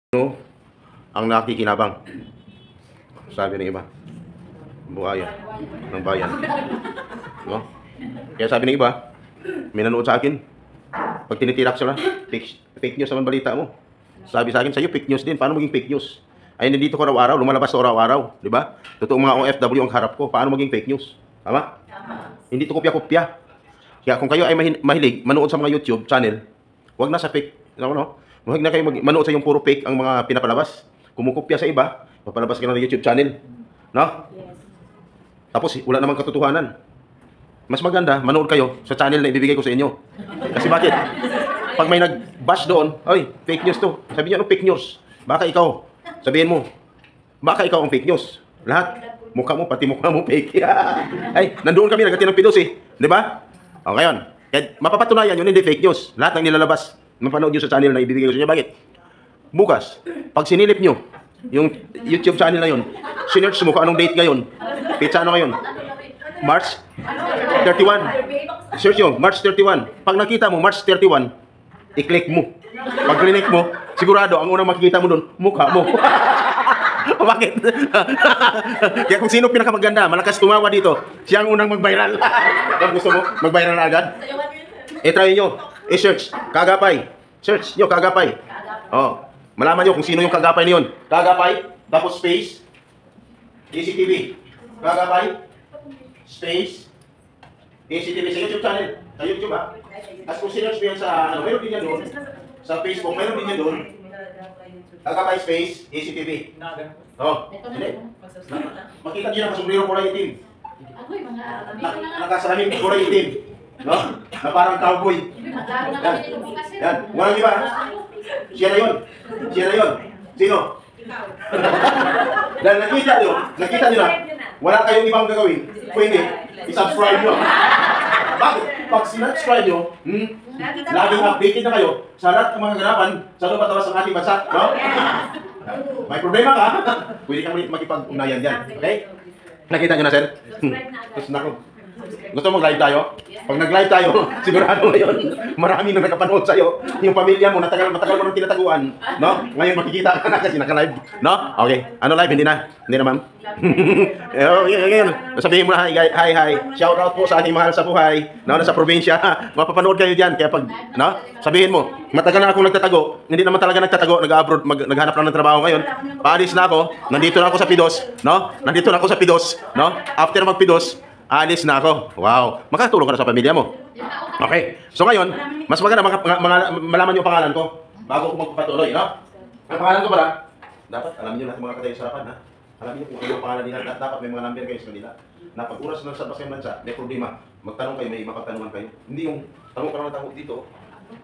No, ang nakikinabang. Sabi ng iba, buhaya ng bayan. No? Kaya sabi ng iba, may nanood sa akin, pag tinitirak sila, fake news naman balita mo. Sabi sa akin, sa'yo fake news din. Paano maging fake news? Ay, nandito ko araw-araw, lumalabas ko araw-araw. Di ba? Totoong mga OFW ang harap ko. Paano maging fake news? Tama? Hindi to kopya-kopya. Kaya kung kayo ay mahilig manood sa mga YouTube channel, wag na sa fake, huwag na kayo manood sa yung puro fake ang mga pinapalabas. Kumukopya sa iba, papalabas ka ng YouTube channel. No? Yes. Tapos wala namang katotohanan. Mas maganda, manood kayo sa channel na ibibigay ko sa inyo. Kasi bakit? Pag may nag-bash doon, ay, fake news to. Sabihin niyo, ano fake news? Baka ikaw, sabihin mo, baka ikaw ang fake news. Lahat, mukha mo, pati mukha mo fake. Ay, nandoon kami, nagati ng pidos eh. Di ba? O, ngayon, kaya mapapatunayan yun, hindi fake news. Lahat ng nilalabas, mapanood nyo sa channel na ibibigay ko sa inyo. Bakit? Bukas, pag sinilip nyo, yung YouTube channel na yun, sinearch mo kung anong date ngayon. Pizza ano ngayon? March 31. Search nyo, March 31. Pag nakita mo, March 31, i-click mo. Pag click mo, sigurado, ang unang makikita mo doon, mukha mo. Bakit? Kaya kung sino pinakamaganda, malakas tumawa dito, siya ang unang mag-viral. Kung gusto mo, mag-viral na agad, try nyo, i-search, Kagapay. Search nyo, Kagapay. Oh, malaman nyo kung sino yung Kagapay na yun. Kagapay, tapos space, DCTV. Kagapay, space, DCTV sa YouTube channel. Sa YouTube ha. At kung sinerch mo yan sa, mayroon din yan doon. Sa Facebook, mayroon din yan doon. Kagapay space, ACTV. Oh, hindi. Makita nyo na kasumbrero kulay itim. Ako'y mga Nakasalamin kulay itim. No? Na parang cowboy. Yan. Walang iba. Siya na yun. Siya na yun. Sino? Dahil nakita nyo na, wala kayong ibang gagawin. Pwede, i-subscribe nyo. Bakit? Pag sinubscribe nyo, laging updated na kayo sa lahat ng mga ganapan sa loob at labas ng ating bansa. No? May problema ka, pwede kang makipag-unayan dyan. Okay? Nakita nyo na, sir? Gusto na ko. Gusto mo live tayo? Pag nag-live tayo, sigurado ngayon, marami na nakapanood sa'yo. Yung pamilya mo, matagal mo nang tinataguan. No? Ngayon makikita ka na kasi naka-live. No? Okay. Ano live? Hindi na? Hindi na, ma'am? Ngayon, sabihin mo na, hi. Shout out po sa ating mahal sa buhay. No? Nasa probinsya. Mapapanood kayo dyan. Kaya pag, no? Sabihin mo, matagal na akong nagtatago. Hindi naman talaga nagtatago. Nag-abroad, naghanap lang ng trabaho ngayon. Paalis na ako. Nandito na ako sa Pidos. No? Nandito na ako sa Pidos. No? After mag-Pidos, alis na ako. Wow. Makatulong ka na sa pamilya mo. Okay. So ngayon, mas maganda malaman yung pangalan ko bago ko magpapatuloy, no? Ang pangalan ko pala, dapat alam niyo lahat mga katay sa harapan, ha? Alam niyo kung ano yung pangalan nila. Dapat may mga number kayo sa kanila. Na pag oras ng sabas kayo mansa, may problema. Magtanong kayo, may mapagtanungan kayo. Hindi yung tanong ka lang ng tanong dito.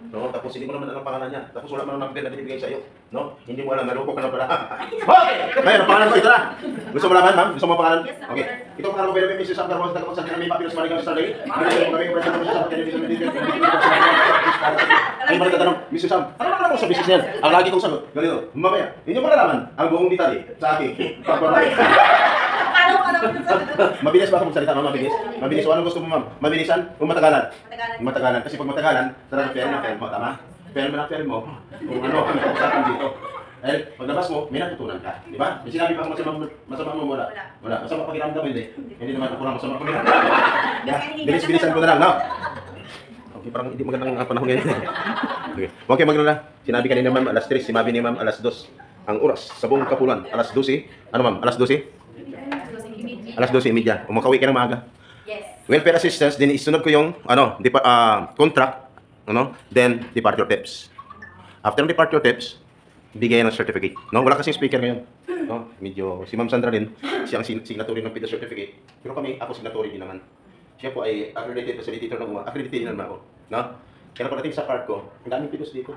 No? Tapos hindi mo naman alam ang pangalan niya. Tapos wala man ang number na binibigay sa'yo. No? Hindi mo alam, naloko ka na pala. Okay! Ngayon, ang pangalan ko, ito na. Gusto mo malaman, ma'am? Gusto mo ang pangalan? Okay. Ito ang pangalan ko, Bebe, Mrs. Sam Carlos, nagkakot sa Dinami Papilos, Marigang Starlay. Ay, balik ka tanong, Mrs. Sam, ano naman ako sa business niyan? Ang lagi kong sagot, ganito, mamaya, hindi mo malalaman ang buong detalye sa akin. Mabilis ba ako magsalita, ma'am? Mabilis? Mabilis. O anong gusto mo, ma'am? Mabilisan o matagalan? Matagalan. Kasi pag matagalan, talagang fair mo, tama? Fair mo, kung ano ang kausapan dito. Dahil paglabas mo, may natutunan ka. Di ba? May sinabi pa ako masama mo, wala. Wala. Masama pakiramdam, hindi. Hindi naman ako lang masama pakiramdam. Bilis-bilisan ko na lang, no? Okay, parang hindi magandang panahon ngayon. Okay, maganda na. Sinabi kanina, ma'am, alas 3. Sinabi ni ma'am, alas 2. Ang oras sa buong Kapulan, alas 12. Ano, ma'am? Alas 12? Alas 12:30. Umakauwi ka ng maaga. Yes. Welfare assistance, din isunod ko yung contract, then departure tips. After ng departure tips, bigay ng certificate. No, wala kasing speaker ngayon. No, medyo si Ma'am Sandra din, siya ang signatory ng PIDO certificate. Pero ako signatory din naman. Siya po ay accredited facilitator ng accredited din naman ako. No? Kaya pagdating sa part ko, ang daming PIDOs dito.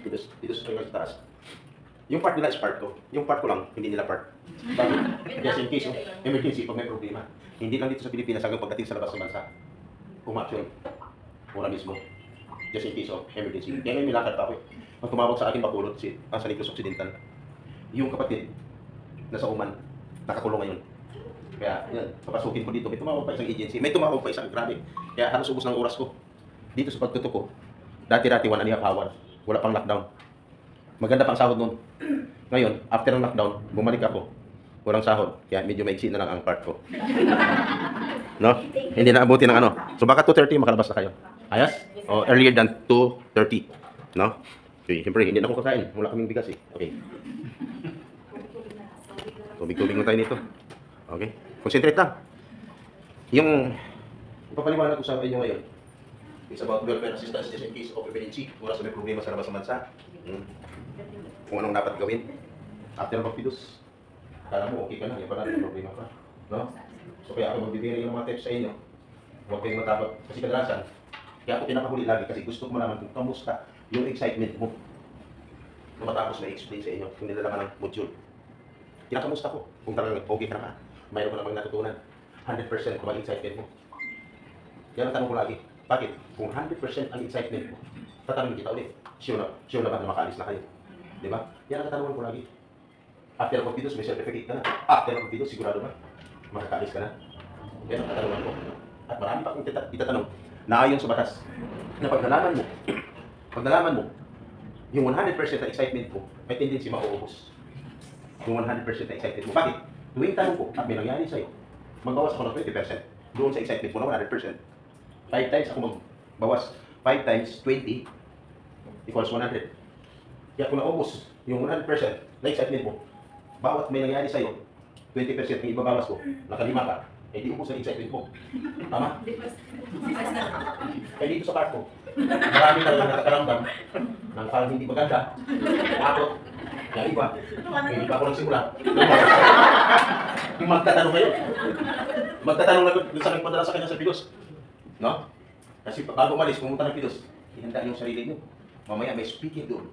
PIDOs sa taas. Yung part nila is part ko. Yung part ko lang, hindi nila part. Bakit? Just in case, emergency, pag may problema. Hindi lang dito sa Pilipinas hanggang pagdating sa labas ng bansa. Umaksyon. Ura mismo. Just in case of emergency. Kaya ngayon nilakad pa ako. Pag tumawag sa akin Bacolod, sa Negros Occidental, yung kapatid na sa Oman, nakakulong ngayon. Kaya, yan, papasukin ko dito. May tumawag pa isang agency. May tumawag pa isang grabe. Kaya halos ubos ng oras ko. Dito sa pagtutok ko, dati-dati 1.5 hour. Wala pang lockdown. Maganda pang sahod noon. Ngayon, after ng lockdown, bumalik ako. Walang sahod. Kaya medyo maiksi na lang ang part ko. No? Hindi na abuti ng ano. So baka 2:30 makalabas na kayo. Ayos? O earlier than 2:30. No? Okay, siyempre, hindi na ako kakain. Wala kaming bigas eh. Okay. Tubig-tubig na tayo nito. Okay? Concentrate lang. Yung ipapaliwanag ko sa inyo ngayon, it's about welfare assistance just in case of emergency. Wala sa may problema sa labas ng bansa. Kung anong dapat gawin. After magpidus, akala mo okay ka na, yung pala may problema ka. No? So kaya ako magbibigay ng mga tips sa inyo. Huwag kayong matakot. Kasi kadalasan, kaya ako pinapahuli lagi kasi gusto ko malaman kung kamusta yung excitement mo. Kung matapos may explain sa inyo, kung nilalaman ng module. Kinakamusta ko kung talagang okay ka na. Mayroon ko namang natutunan. 100% kung ang excitement mo. Yan ang tanong ko lagi. Bakit? Kung 100% ang excitement mo, tatanungin kita ulit. Sure na ba na makaalis na kayo? Di ba? Yan ang katanungan ko lagi. After magpidos, may certificate ka na. After magpidos, sigurado ba? Makakaalis ka na. Yan ang katanungan ko. At marami pa akong itatanong na ayon sa batas. Na pag nalaman mo, yung 100% na excitement mo, may tendency mauubos. Yung 100% na excitement mo. Bakit? Tuwing tanong ko at may nangyari sa'yo, magbawas ako ng 20% doon sa excitement mo na 100%. 5 times ako magbawas. 5 times 20 equals 100. Kaya kung naubos yung 100% na excitement mo, bawat may nangyari sa'yo, 20% yung ibabawas ko, nakalima ka, eh di ubos ang excitement mo. Tama? Kaya dito sa part ko, marami na lang nakakaramdam ng parang hindi maganda. Takot. Kaya iba, hindi pa ako nagsimula. Yung magtatanong kayo. Magtatanong lang sa aking padala sa kanya sa Pidos. No? Kasi bago umalis, pumunta ng Pidos, ihanda yung sarili niyo. Mamaya may speaking doon.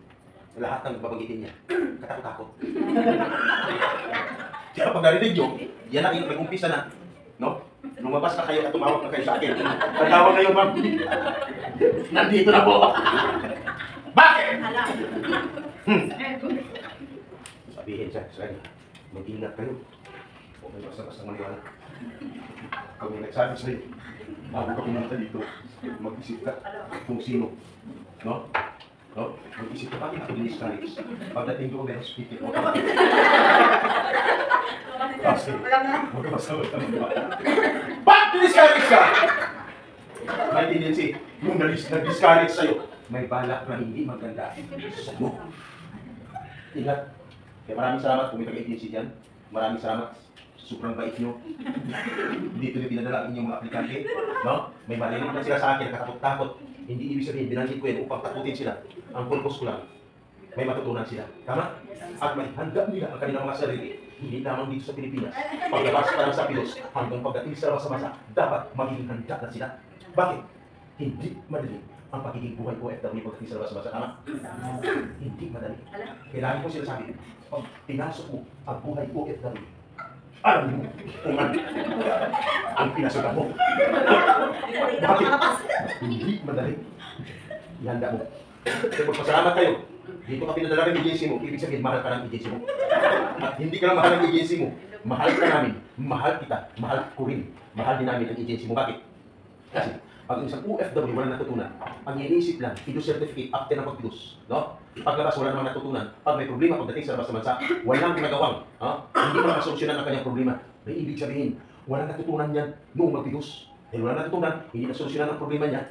Lahat ng babanggitin niya. Katakot-takot. Kaya pag narinig nyo, yan ang nag-umpisa na. No? Lumabas na kayo at tumawag na kayo sa akin. Pagtawag kayo, ma'am. Nandito na po. Bakit? Sabihin siya, mag-ingat kayo. O may basta-basta maniwala. Kung may nagsabi sa'yo, bago ka pumunta dito, mag-isip ka kung sino. No? No? Mag-isip ka, bakit ako diniscourage? Pagdating ko, may speaking mo. Kasi, magkabasa-basta maniwala. Bakit diniscourage ka? May tendency, yung nag-discourage sa'yo, may balak na hindi maganda sa'yo. Ingat. Kaya maraming salamat kung may taga-agency dyan. Maraming salamat. Sobrang bait nyo. Dito nyo pinadala ang inyong mga aplikante. No? May marinig na sila sa akin, nakatakot-takot. Hindi ibig sabihin, binanggit ko yan upang takutin sila. Ang purpose ko lang, may matutunan sila. Tama? At may handa nila ang kanilang mga sarili. Hindi lamang dito sa Pilipinas. Paglabas pa lang sa Pilos, hanggang pagdating sa masa-masa, dapat magiging handa na sila. Bakit? Hindi madali ang pagiging buhay OFW pagdating sa labas-labas. Tama? Hindi madali. Kailangan ko sila sabi, pag pinasok mo ang buhay OFW, alam mo kung ang pinasukan mo. Bakit? Hindi madali. Ihanda mo. Kaya magpasalamat kayo. Dito ka pinadala ng agency mo, ibig sabihin mahal ka ng agency mo. At hindi ka lang mahal ng agency mo, mahal ka namin, mahal kita, mahal ko rin. Mahal din namin ang agency mo. Bakit? Kasi pag isang OFW walang natutunan, ang iniisip lang, Pidos certificate after ng pagpidos. No? Paglabas wala namang natutunan. Pag may problema pagdating sa labas ng bansa, walang ginagawang. Hindi mo nakasolusyonan ang kanyang problema. May ibig sabihin, walang natutunan yan noong magpidos. Dahil walang natutunan, hindi nasolusyonan ang problema niya.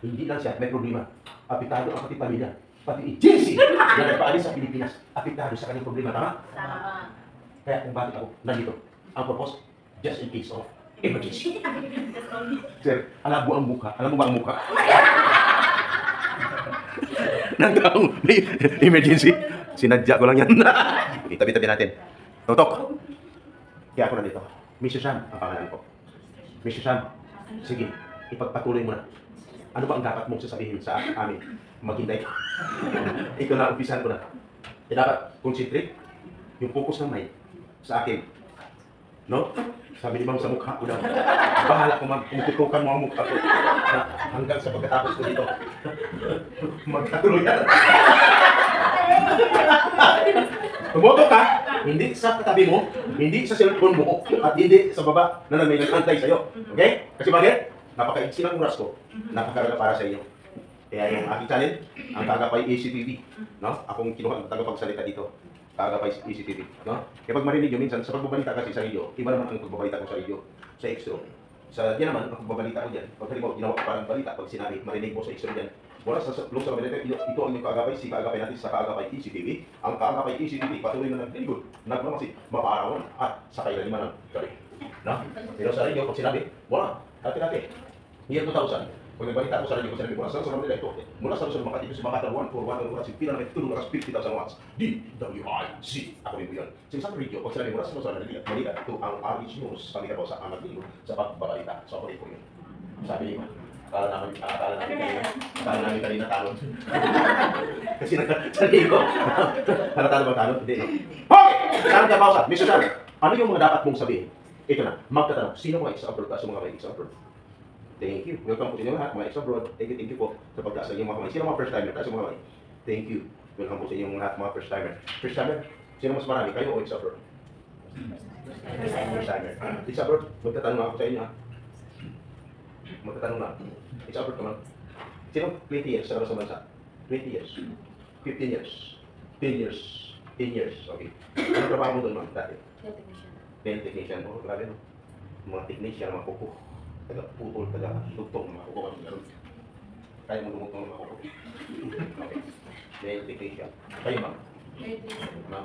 Hindi lang siya, may problema. Apektado ang pati pamilya, pati agency na nagpaalis sa Pilipinas. Apektado sa kanyang problema. Tama? Tama. Kaya kung bakit ako nandito, ang purpose, just in case of emergency. Sir, alam mo ang mukha? Alam mo ba ang mukha? Nagkaong may emergency. Sinadya ko lang yan. Itabi-tabi natin. Tutok. Kaya ako nandito. Mr. Sam, ang pangalan ko. Mr. Sam, sige, ipagpatuloy mo na. Ano ba ang dapat mong sasabihin sa amin? Maghintay ka. Ito na, umpisan ko na. Dapat concentrate yung focus ng mind sa akin. No? Sabi ni Ma'am sa mukha ko daw. Bahala ko, Ma'am. Kumututukan mo ang mukha ko. Hanggang sa pagkatapos ko dito. Magkatuloy ka. Tumoto ka, hindi sa katabi mo, hindi sa cellphone mo, at hindi sa baba na may nag-antay sa'yo. Okay? Kasi bakit? Napaka-iksi ng oras ko. Napakaganda para sa inyo. Kaya yung aking channel, ang Kaagapay ECTV, no? Akong kinuha ang tagapagsalita dito. Kaagapay ECTV, no? Kapag marinig yun, minsan sa pagbabalita kasi sa radio, iba naman ang pagbabalita ko sa radio, sa extra. Sa diyan naman, ang pagbabalita ko diyan. Pag halimbawa, ginawa ko parang balita, pag sinabi, marinig mo sa extra diyan. Wala sa loob sa balita, ito ang yung Kaagapay, si Kaagapay natin sa Kaagapay ECTV. Ang Kaagapay ECTV, patuloy na nag-good, nagmamasi, mapaarawan, at sa kailaliman ng gabi. No? Pero sa radio, pag sinabi, wala, dati-dati. Year 2000, pag nagbalita ko sa radio, sinabi ko, mula sa Manila ito, mula sa Luzon, Makati, sa Makati, 141, oras, pinanamit, lakas 50,000 watts, DWIC, ako rin po yun. Sa radio, pag sinabi mula sa Luzon, Manila, ito ang RH News, kami ka po sa Amat Linggo, sa pagbabalita, so ako rin po yun. Sabi niyo, akala namin kanina talon. Kasi nagsasabi ko, talo ba talon? Hindi, no? Okay! Saan ka pausa? Mr. Shan, ano yung mga dapat mong sabihin? Ito na, magtatanong, sino mga ex-abroad ka sa mga ex-abroad? Thank you. Welcome po sa inyo lahat, mga ex-abroad. Thank you po sa pagkasa ng mga kamay. Sino mga first-timer tayo sa mga kamay? Thank you. Welcome po sa inyong lahat, mga first-timer. First-timer? Sino mas marami? Kayo o ex-abroad? First-timer. Ex-abroad? Magtatanong ako sa inyo, ha? Magtatanong na. Ex-abroad naman. Sino 20 years sa labas ng bansa? 20 years. 15 years. 10 years. 10 years. Okay. Ano trabaho mo doon, ma'am? Dati? Nail technician. Oh, grabe, no? Mga technician, mga kuko. Taga-putol, taga-lugtong, mga kuko. Kaya mo lumutong ng mga kuko. Okay. Nail technician. Kayo, ma'am? Ma'am?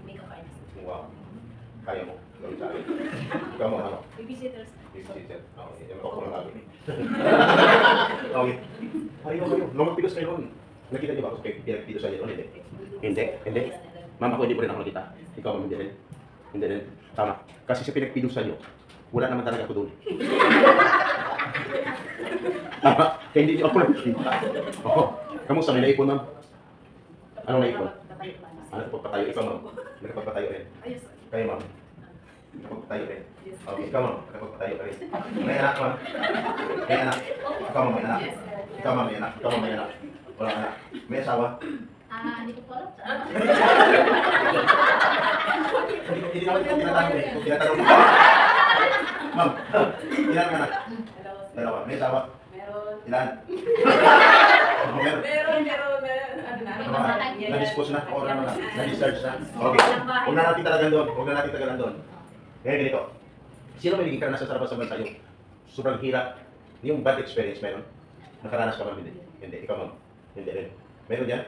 Makeup artist. Wow. Kaya mo. Gawin sa akin. Ikaw mo, ano? Babysitters. Babysitter. Okay. Yan ako lang lagi. Okay. Kayo. Lumagpilos kayo ron. Nakita niyo ba ako sa pinagpilos sa inyo ron? Hindi. Hindi. Ma'am, ako hindi po rin ako nakita. Ikaw, ma'am, hindi rin. Hindi rin. Tama. Kasi sa pinagpilusan nyo, wala naman talaga ako doon. Tama. Kaya hindi nyo ako nakikita. Oo. Kamusta? May naipon, ma'am? Anong naipon? Ano ito pagpatayo? Ikaw, ma'am. Nakapagpatayo rin. Kayo, ma'am. Nakapagpatayo rin. Okay, ikaw, ma'am. Nakapagpatayo rin. May anak, ma'am. May anak. Ikaw, ma'am, may anak. Ikaw, ma'am, may anak. Ikaw, ma'am, may anak. Walang anak. May asawa. Hindi ko po alam. Hindi naman ito tinatanong eh. Kung tinatanong mo. Ma'am, ilan ang anak? Dalawa. May asawa? Meron. Ilan? Meron. Ano na? Na-dispose na? O ano na? Na-discharge na? Okay. Huwag na natin talagang doon. Huwag na natin talagang doon. Ngayon ganito. Sino may naging karanasan sa labas ng bansa yung sobrang hirap? Yung bad experience meron? Nakaranas ka, ma'am? Hindi. Hindi. Ikaw, ma'am? Hindi rin. Meron yan?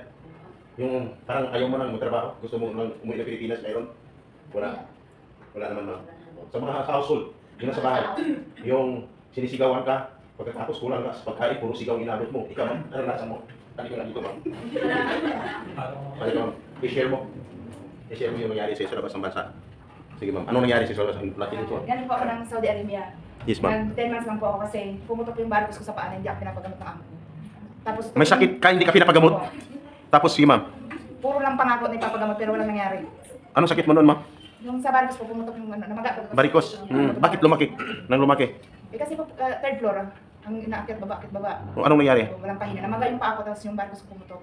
Yung parang ayaw mo nang magtrabaho, gusto mo nang umuwi ng Pilipinas, meron? Wala. Wala naman, ma'am. Sa mga household, yun na sa bahay. Yung sinisigawan ka, pagkatapos kulang ka sa pagkain, puro sigaw inabot mo. Ikaw, ma'am, naranasan mo. Tali ko lang dito, ma'am. Tali ko, ma'am. I-share mo. I-share mo yung nangyari sa labas ng bansa. Sige, ma'am. Anong nangyari sa labas ng Latin ito? Galing po ako ng Saudi Arabia. Yes, ma'am. 10 months lang po ako kasi pumutok yung barcos ko sa paan, hindi ako pinapagamot ng amo ko. Tapos, May sakit ka, hindi ka pinapagamot? Tapos, sige, ma'am. Puro lang pangako na ipapagamot pero walang nangyari. Anong sakit mo noon, ma'am? Yung sa barcos po pumutok yung namaga po. Varicose. Bakit lumaki? Nang lumaki? Eh kasi po third floor, ang inaakyat baba. O, anong nangyari? So, walang pahinga. Namaga yung paa ko tapos yung barcos ko pumutok.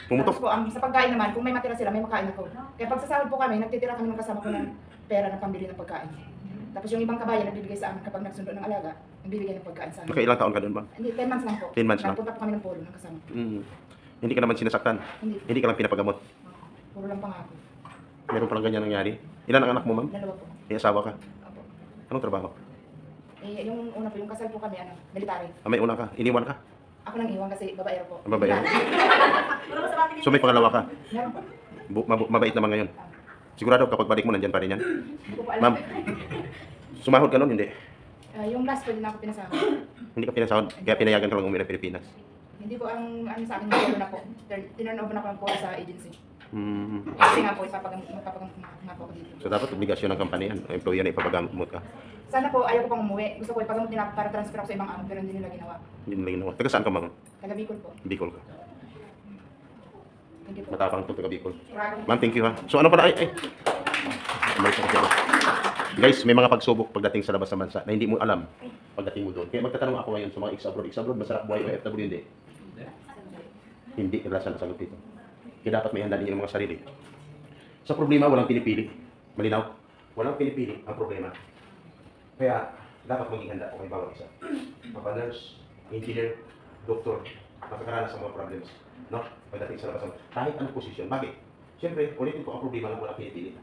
Pumutok? Tapos po, sa pagkain naman, kung may matira sila, may makain ako. Kaya pag sasahod po kami, nagtitira kami ng kasama ko ng pera ng pambili ng pagkain. Tapos yung ibang kabayan, nagbibigay sa amin kapag nagsundo ng alaga, nagbibigay ng pagkain sa amin. Nakailang taon ka doon, ma'am? Hindi, 10 months lang po. 10 months lang. Nagpunta po kami ng polo ng kasama. Hindi ka naman sinasaktan? Hindi. Hindi ka lang pinapagamot? Puro lang pangako. Meron palang ganyan nangyari? Ilan ang anak mo, ma'am? Dalawa po. May asawa ka? Opo. Anong trabaho? Eh, yung una po, yung kasal po kami, military. May una ka? Iniwan ka? Ako nang iwan kasi babaero po. Babaero? So may pangalawa ka? Meron po. Mabait naman ngayon. Sigurado kapag balik mo, nandyan pa rin yan? Hindi ko po alam. Ma'am, sumahod ka nun? Hindi. Yung last po, din ako pinasahod. Hindi ka pinasahod, kaya pinayagan ka lang umuwi ng Pilipinas. Hindi po ang ano sa akin, yung na po. Tinurn over na ko lang po sa agency. Hmm. Kasi nga po, magpapagamot nga po ako dito. So dapat obligasyon ng kampanya yan, employer na ipapagamot ka. Sana po, ayaw ko pang umuwi. Gusto ko ipagamot nila ako para transfer ako sa ibang amo, pero hindi nila ginawa. Hindi na ginawa. Taga saan ka, ma'am? Taga Bicol po. Bicol ka. Thank you po. Matapang to, taga Bicol. Ma'am, thank you ha. So ano pala, Umalis ako dyan. Guys, may mga pagsubok pagdating sa labas ng bansa na hindi mo alam pagdating mo doon. Kaya magtatanong ako ngayon sa mga ex-abroad. Ex-abroad, masarap buhay o FW hindi? Hindi, kadalasan ang sagot dito. Kaya dapat may handa din yung mga sarili. Sa problema, walang pinipili. Malinaw? Walang pinipili ang problema. Kaya dapat maging handa kung may bawat isa. Mga nurse, engineer, doktor, makakaranas ng mga problems. No? Pagdating sa labas ng kahit anong posisyon. Bakit? Siyempre, ulitin ko ang problema lang walang pinipili.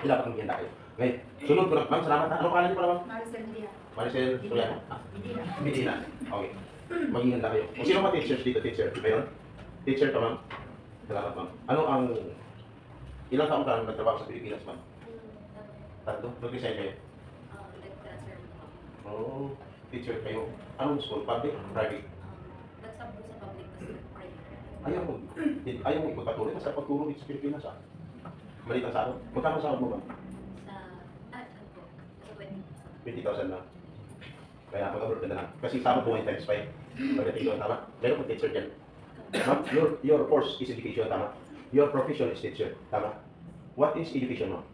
Dapat ang hihanda kayo. Ngayon, sunod ko lang. Ma'am, salamat ha. Ano pangalan niyo pala, ma'am? Maricel Medina. Maricel Soriano. Medina. Medina. Okay. Maging handa kayo. Kung sino mga teachers dito, teacher? Di ba yun? Teacher ka, ma'am? Salamat, ma'am. Ano ang... Ilang taon ka nagtrabaho sa Pilipinas, ma'am? Tatlo? Nag-resign kayo? Nag-transfer po. Oo. Teacher kayo. Anong school? Public? Private? Nagsab po sa public kasi private. Ayaw mo ipagpatuloy sa pagturo dito sa Pilipinas, ha? Malit ang sahod. Magkano sahod mo, ma'am? Ano po? Sa 20. 20,000 na. Kaya pag-abroad ka na lang. Kasi sahod mo ngayon times 5. Pagdating doon, tama? Meron kong teacher dyan. Ma'am, your course is education, tama? Your profession is teacher, tama? What is education, ma'am?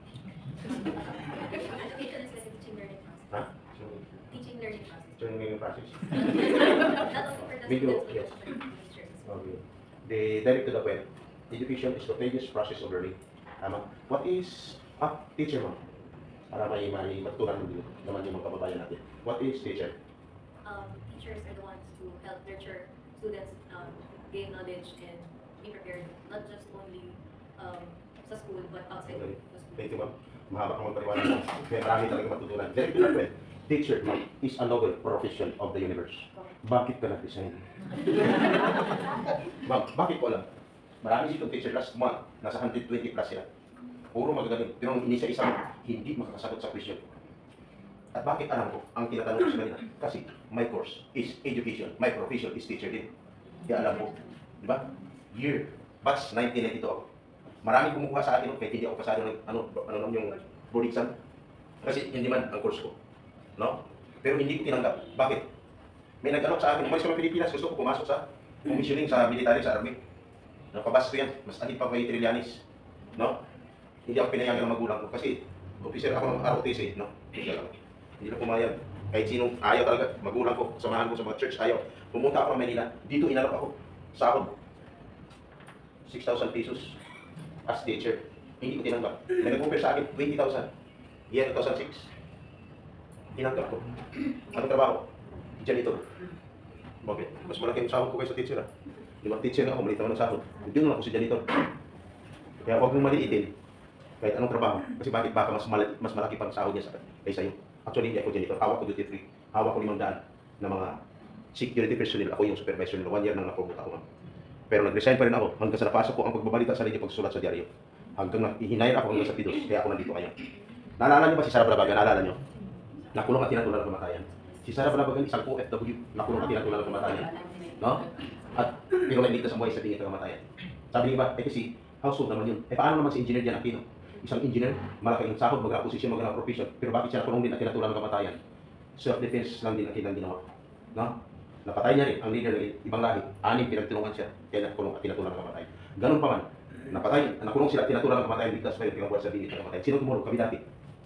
Education is like teaching learning process. Ha? Teaching learning process. Training process. Not only for the Video, students, but yes. also for the teachers. Okay. The direct to the point. Education is continuous process of learning. Tama? What is teacher, ma'am? Para may matutunan naman yung mga kababayan natin. What is teacher? Teachers are the ones who help nurture students gain knowledge and be prepared, not just only sa school, but outside Okay. the school. Thank you, ma'am. Mahaba kang magpaliwanag lang. Kaya marami talaga matutunan. Direct to the point. Teacher, ma'am, is a noble profession of the universe. Bakit ka nag-resign? Ma'am, bakit ko alam? Marami dito teacher last month, nasa 120 plus sila. Puro magagaling, pero ang inisa-isang hindi makakasagot sa question. At bakit alam ko ang tinatanong ko sa kanila? Kasi my course is education, my profession is teacher din. Kaya alam ko, di ba? Year, batch 1992 ako. Marami kumukuha sa akin, kahit hindi ako pasado ng ano yung board exam. Kasi hindi man ang course ko. No? Pero hindi ko tinanggap. Bakit? May nag-alok sa akin, umalis ko ng Pilipinas, gusto ko pumasok sa commissioning sa military, sa army. Napabas ko yan, mas alit pa kay Trillanes. No? Hindi ako pinayagan ng magulang ko kasi officer ako ng ROTC, no? Hindi na pumayag. Kahit sinong ayaw talaga, magulang ko, samahan ko sa mga church, ayaw. Pumunta ako ng Manila, dito inalok ako, sahod. 6,000 pesos as teacher. Hindi ko tinanggap. Nag-compare sa akin, 20,000. Year 2006. Tinanggap ko. Anong trabaho? Janitor. Bakit? Mas malaki yung sahod ko kayo sa teacher, ha? Limang teacher nga ako, maliit naman ang sahod. Hindi lang ako si janitor. Kaya huwag mong maliitin. Kahit anong trabaho. Kasi bakit baka mas malaki pang sahod niya kaysa iyo. Actually, hindi ako janitor. Hawak ko duty free. Hawak ko 500 na mga security personnel. Ako yung supervisor nila. 1 year nang napromote ako. Pero nag-resign pa rin ako hanggang sa napasok ko ang pagbabalita sa radio pagsusulat sa dyaryo. Hanggang hinayar ako hanggang sa Pidos. Kaya ako nandito ngayon. Naalala niyo ba si Sara Balabagan? Naalala niyo? Nakulong at tinatulan ng kamatayan. Si Sara Balabagan, isang OFW. Nakulong at tinatulan ng kamatayan. No? At pero nagligtas ang buhay sa tingin ng kamatayan. Sabi niya ba, kasi household naman yun. Paano naman si engineer Jan Aquino? Isang engineer, malaking sahod, magandang posisyon, magandang profession. Pero bakit siya nakulong din at tinatulan ng kamatayan? Self-defense lang din ang kailang ginawa. No? Napatay niya rin ang leader ng ibang lahi. 6 pinagtulungan siya, kaya nakulong at tinatulan ng kamatayan. Ganun pa man, napatay, nakulong sila at tinatulan ng kamatayan, biglas pa yung pinagbuhat sa tingin ng kamatayan. Sino tumulong? Kami dati.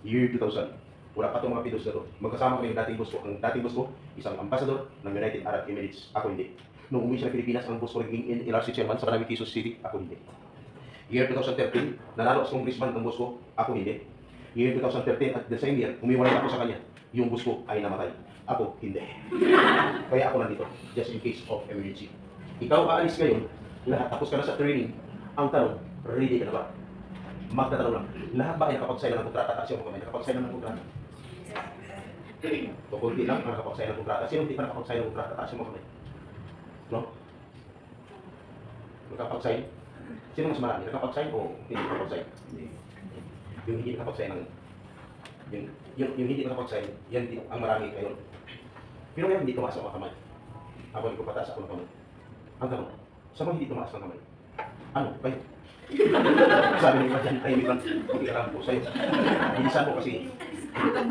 Year 2000. Wala pa itong mga Pidos na to. Magkasama kami yung dating boss ko. Ang dating boss ko, isang ambassador ng United Arab Emirates. Ako hindi. Nung umuwi siya ng Pilipinas, ang boss ko naging LRC chairman sa Manawag, Quezon City. Ako hindi. Year 2013, nanalo sa congressman ang boss ko. Ako hindi. Year 2013, at the same year, umiwalay ako sa kanya. Yung boss ko ay namatay. Ako hindi. Kaya ako nandito. Just in case of emergency. Ikaw aalis ngayon, lahat tapos ka na sa training. Ang tanong, ready ka na ba? Magtatanong lang, lahat ba ay nakapag-sign ng kontrata? Taas yung mga may nakapag-sign ng kontrata. Kukunti lang ang nakapag-sign ng kontrata. Sino hindi pa nakapag-sign ng kontrata? Taas yung mga kamay. No? Nakapag-sign? Sino mas marami? Nakapag-sign o hindi nakapag-sign? Yung hindi nakapag-sign ng... Yung hindi nakapag-sign, yan din ang marami ngayon. Pero ngayon hindi tumaas ang mga kamay. Habang ko pataas ako ng kamay. Ang tanong, sa mga hindi tumaas ng kamay, ano? Kayo? Sabi ni Iman dyan, ay Iman, hindi alam po sa'yo. Bilisan mo kasi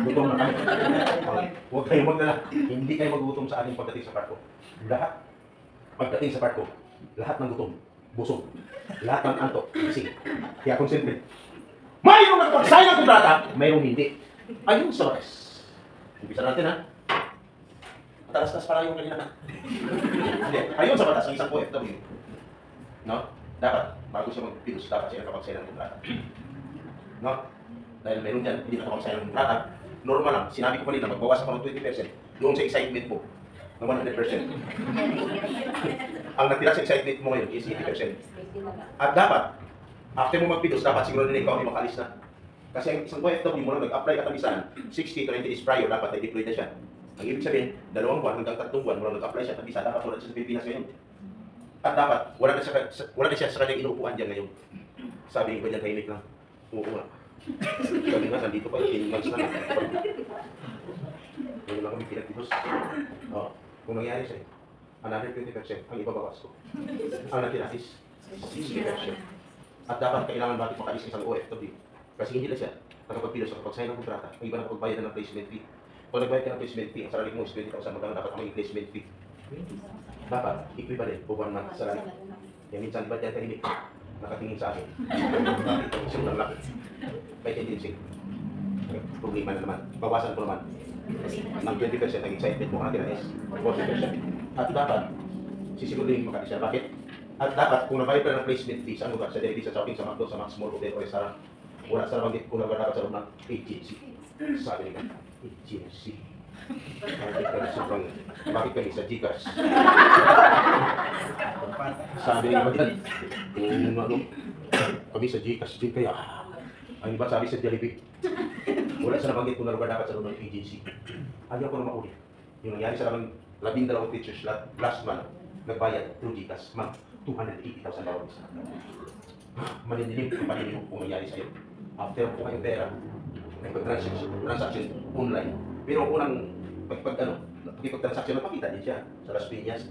gutom na kami. Huwag kayo magdala. Hindi kayo magutom sa ating pagdating sa parko. Lahat, pagdating sa parko, lahat ng gutom, busog. Lahat ng antok, gising. Kaya concentrate. Mayroong nakapag-sign ng kontrata, mayroong hindi. Ayun sa batas. Umpisa natin, ha? Matalas-tas para yung kanina. Hindi, ayun sa batas, ang isang OFW. No? Dapat, bago siya mag-pilos, dapat siya nakapag-sign ng kontrata. No? Dahil meron dyan, hindi nakapag-sign ng kontrata. Normal lang, sinabi ko pa nila, magbawas ako ng 20% doon sa excitement mo ng 100%. ang natira sa excitement mo ngayon is 80%. At dapat, after mo magpidos, dapat siguro na ikaw ay makalis na. Kasi ang isang OFW mo lang nag-apply ka kabisahan, 60 to 90 days prior, dapat na-deploy na siya. Ang ibig sabihin, 2 buwan hanggang 3 buwan mo lang nag-apply siya kabisa, dapat wala siya sa Pilipinas ngayon. At dapat, wala na siya sa kanyang inuupuan dyan ngayon. Sabi ko dyan, tahimik lang. Oo nga. Sabi nga, nandito pa, 10 months na. Ngayon lang kami pinagtibos. Kung nangyari sa'yo, another 20% ang ibabawas ko. Ang natira is 60%. At dapat kailangan bakit makalis isang OFW. Kasi hindi na siya nakapagpilos, nakapag-sign ng kontrata. Ang iba nakapagbayad na ng placement fee. Kung nagbayad ka ng placement fee, ang sarili mo is 20,000, magkano dapat ang placement fee? Dapat, equivalent po 1 month salary. Kaya minsan, di ba dyan tahimik? Nakatingin sa akin. Bakit ang isang lang laki? May tendency. Problema na naman. Bawasan ko naman. Ng 20% ang excitement mo natin is 40%. At dapat, sisiguraduhin mo siya. Bakit? At dapat, kung nabayad ka ng placement fee, saan lugar? Sa Jollibee, sa shopping, sa McDo, sa Max Mall, Hotel, o restaurant. Wala sa nabanggit kung nagkakaroon sa loob ng agency. Sabi niya, agency. Bakit kami sa Gcash? Sabi niya ba dyan? Kami sa Gcash din kaya. Ang iba sabi sa Jollibee. Wala sa nabanggit kung nalugar dapat sa loob ng agency. Ayaw ko na mauli. Yung nangyari sa naman 12 teachers last month, nagbayad through Gcash, ma'am, 280,000 bawat isa. Maninilim kung paninilig kung nangyari sa'yo. After po kayong pera, nagpag-transaction online. Pero unang pag-transaction, napakita din siya sa Las Piñas.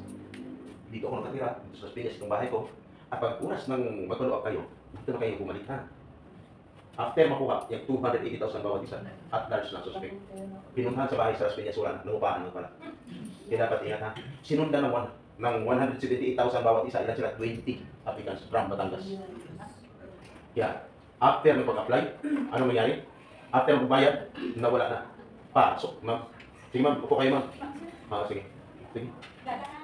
Dito ako nakatira, sa Las Piñas, itong bahay ko. At pag oras ng mag-follow up kayo, dito na kayo bumalik na. After makuha, yung 280,000 bawat isa, at large na suspect. Pinuntahan sa bahay sa Las Piñas, wala na, nangupahan mo pala. Kaya dapat ingat ha. Sinundan ng 178,000 bawat isa, ilan sila? 20 applicants from Batangas. Kaya, after mag-apply, ano mangyari? After magbayad, nawala na. Pasok, ma'am. Sige ma'am, upo kayo ma'am. Sige. Sige.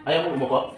Ayaw mo umupo?